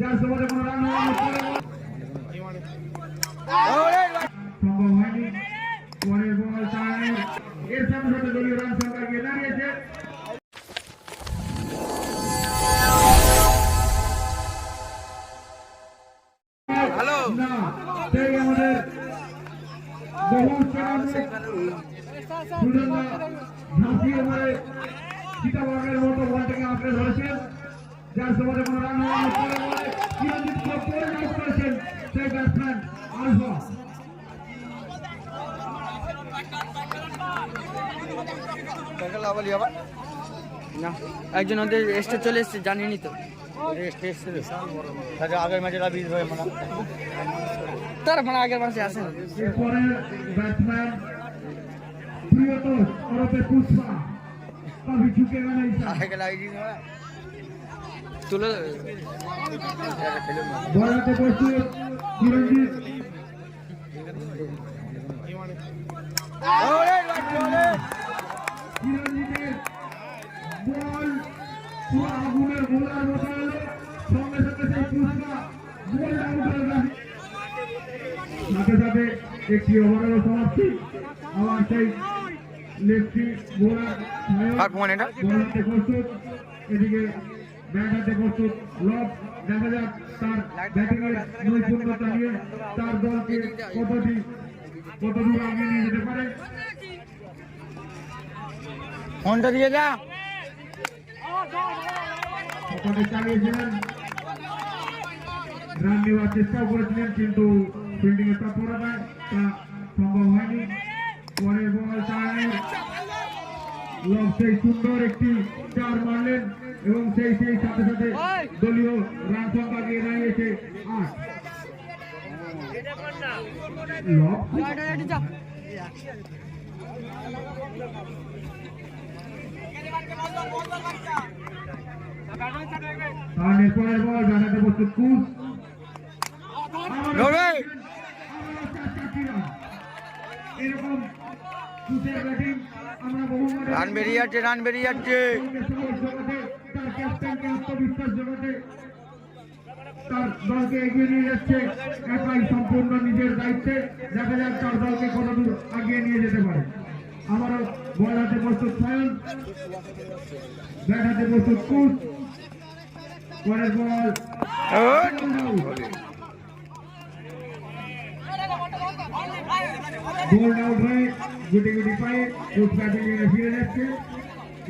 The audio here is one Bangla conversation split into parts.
যার সুবাদে কোনো রান সম্ভব হয়নি। পরের বল চারের এর সাথে সাথে দলীয় রান সংখ্যা গিয়ে দাঁড়িয়েছে না। সেই আমাদের বহু ঝাঁসি ওভারে চিতাবাঘের মতো বলটাকে আঁকড়ে ধরেছেন, যার সুবাদে কোনো রান চিরঞ্জিত করেছেন সেই ব্যাটসম্যান আলফা। একজন ওদের এসে চলে এসছে, জানিনি তো আগের ম্যাচে তার মানে আগের মাসে আসে না। এরপরে ব্যাটসম্যান প্রিয়তোষ ওরফে পুষ্পা কাফি ঝুঁকেগা नहीं তুলে বলাতে প্রস্তুত চিরঞ্জিত চিরঞ্জিতের বল পুরো আগুনের গোলার মতো হলো, সঙ্গে সাথে সেই পুষ্পা বল আউট হয়ে গেল। সাথে সাথে একটি ওভারের সমাপ্তি। আবার সেই লেফটি বোলার বলাতে প্রস্তুত, এদিকে ব্যাট হাতে প্রস্তুত লব। দেখা যাক তার ব্যাটিং এর নৈপুণ্যতা নিয়ে তার দলকে কতদূর আগে নিয়ে যেতে পারে। ফোনটা দিয়ে যা চালিয়েছিলেন, রান নেওয়ার চেষ্টাও করেছিলেন, কিন্তু ফিল্ডিং এর তৎপরতায় তা সম্ভব হয়নি। পরের বল চারের লব সেই সুন্দর একটি চার মারলেন এবং সেই সাথে সাথে দলীয় রান সংখ্যা গিয়ে দাঁড়িয়েছে 8। লব পরের বল জানাতে প্রস্তুত কুচ এরকম কুচের ব্যাটিং আমরা বহু রান বেরিয়ে যাচ্ছে তার ক্যাপ্টেনকে আত্মবিশ্বাস জোগাতে তার দলকে এগিয়ে নিয়ে যাচ্ছে একাই সম্পূর্ণ নিজের দায়িত্বে। দেখা যাক তার দলকে কতদূর এগিয়ে নিয়ে যেতে পারে। আবারও বল হাতে প্রস্তুত সায়ন, ব্যাট হাতে প্রস্তুত কুচ। পরের বল বোল্ড আউট হয়ে গুটি পায়ে কোচ ব্যাটিং এ ফিরে যাচ্ছে।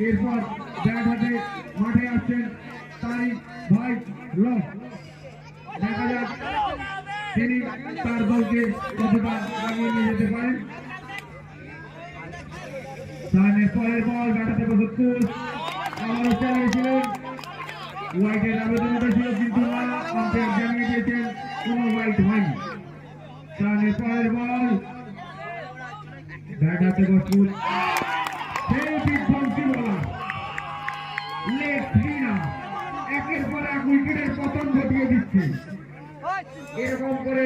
এরপর ব্যাট হাতে মাঠে আসছেন তারিক ভাই লব। দেখা যাক তিনি তার দলকে কতটা এগিয়ে নিয়ে যেতে পারেন। পরের বল ব্যাট হাতে প্রস্তুত কুচ আবারও চালিয়েছিলেন, ওয়াইডের আবেদন উঠেছিল কিন্তু না, আম্পায়ার জানিয়ে দিয়েছেন কোনো ওয়াইড হয়নি। পরের বল ব্যাট হাতে প্রস্তুত সেই বিধ্বংসী বলার লেগ স্পিনার একের পর এক উইকেটের পতন ঘটিয়ে দিচ্ছে। এরকম করে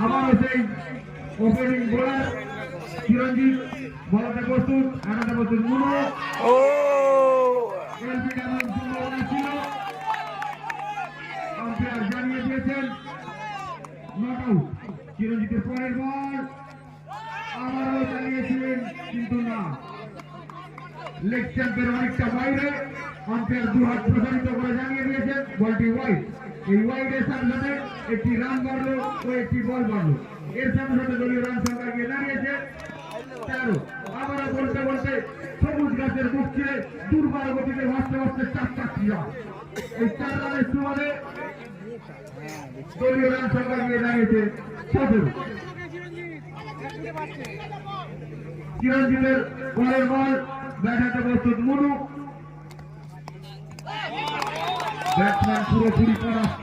আবারও সেই ওপেনিং বোলার চিরঞ্জিত বলাতে প্রস্তুত, আনাতে প্রস্তুত মুনো। সম্ভাবনা ছিল, আম্পায়ার জানিয়ে দিয়েছেন নট আউট। চিরঞ্জিতের পরের বল আবারও চালিয়েছিলেন কিন্তু না, লেগ স্ট্যাম্পের অনেকটা বাইরে। আম্পায়ার দুহাত প্রসারিত করে জানিয়ে দিয়েছেন বলটি ওয়াইড। এই ওয়াইডের সাথে সাথে একটি রান বাড়লো ও একটি বল বাড়লো। এর সাথে সাথে দলীয় রান সংখ্যা গিয়ে দাঁড়িয়েছে 13। আবারও বলতে বলতে সবুজ গাছের মুখ ছিঁড়ে দুর্বার গতিতে ভাসতে 4 রান। এই 4 রানের সুবাদে দলীয় রান সংখ্যা গিয়ে দাঁড়িয়েছে 17। চিরঞ্জিতের পরের বল ব্যাট হাতে প্রস্তুত মুনু। ব্যাটসম্যান পুরোপুরি পরাস্ত।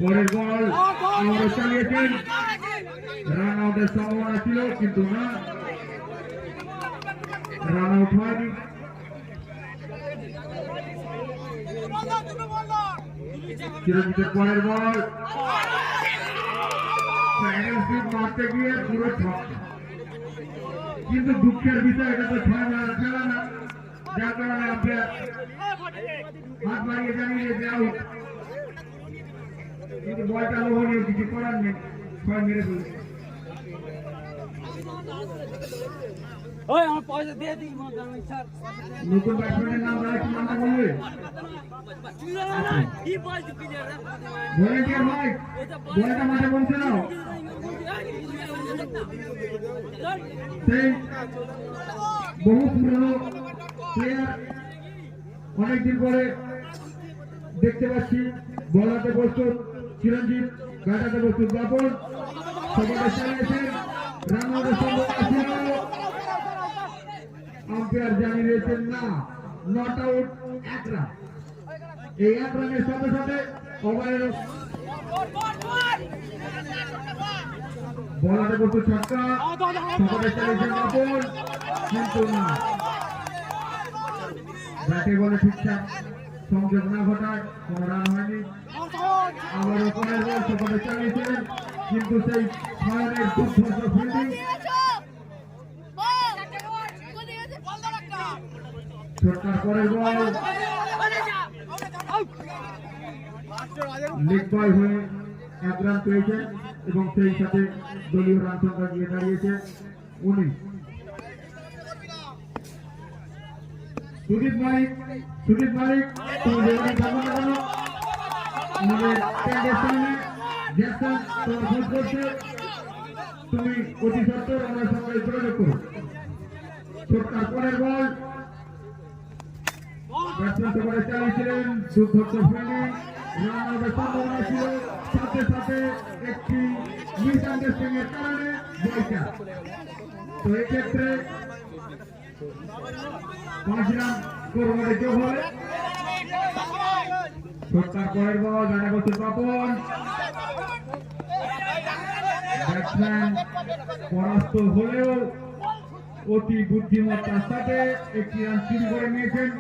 পরের বল আবারও চালিয়েছেন, রান আউটের সম্ভাবনা ছিল কিন্তু না, রান আউট হয়নি। চিরঞ্জিতের পরের বল প্যাডেল স্পিড মারতে গিয়ে পুরো ছক্কা। কিন্তু দুঃখের বিষয় এটা তো 6 মারার খেলা না, যার কারণে আম্পায়ার হাত বাড়িয়ে জানিয়ে যে আউট। কিন্তু বলটা লোভনীয়, কিছু করার নেই, 6 মেরে ফেলছে। ওই আমার পয়সা দিয়ে দিই স্যার। নতুন ব্যাটসম্যানের নাম কি নামটা বলবে? ভলেন্টিয়ার ভাই, বলটা মাঠে পৌঁছে দাও। সেই বহু পুরনো প্লেয়ার অনেকদিন পরে দেখতে পাচ্ছি। বলাতে প্রস্তুত চিরঞ্জিত, ব্যাটাতে প্রস্তুত বাপন, সবাই চালিয়েছেন। রান আউটের সম্ভাবনা ছিল, আম্পায়ার জানিয়ে দিয়েছেন না, নট আউট 1 রান। এই 1 রানের সাথে সাথে ওভারের বলাতে প্রস্তুত ছক্কা, সবাই চালিয়েছেন বাপন, কিন্তু না, ব্যাটে বলে ঠিকঠাক সংযোগ না ঘটায় কোনো রান হয়নি। আবার ওপরের বল সবাই চালিয়েছেন, কিন্তু সেই ছয়নের দুর্ধর্ষ ফিল্ডিং, ছোটকার পরের বল লেগ বয় হয়ে 1 রান পেয়েছেন এবং সেই সাথে দলীয় রান সংখ্যা গিয়ে দাঁড়িয়েছে 19। সুদীপ মালিক, তুমি যেখানে থাকো না কেন, আমাদের ট্যাগের সামনে জ্যাকসন তোমার খোঁজ করছে, তুমি অতি সত্তর আমার সঙ্গে যোগাযোগ করো। ছোটকার পরের বল ব্যাটসম্যান সবাই চালিয়েছিলেন, দুর্ধর্ষ ফিল্ডিং, রান আউটের সম্ভাবনা ছিল, সাথে সাথে একটি মিস আন্ডারস্ট্যান্ডিং এর কারণে বলটা। তো এক্ষেত্রে 5 রান করবে যোগ হবে। ছোটকার পরের বল ব্যাটে বসে বাপন, ব্যাটসম্যান পরাস্ত হলেও অতি বুদ্ধিমত্তার সাথে একটি রান চুরি করে নিয়েছেন।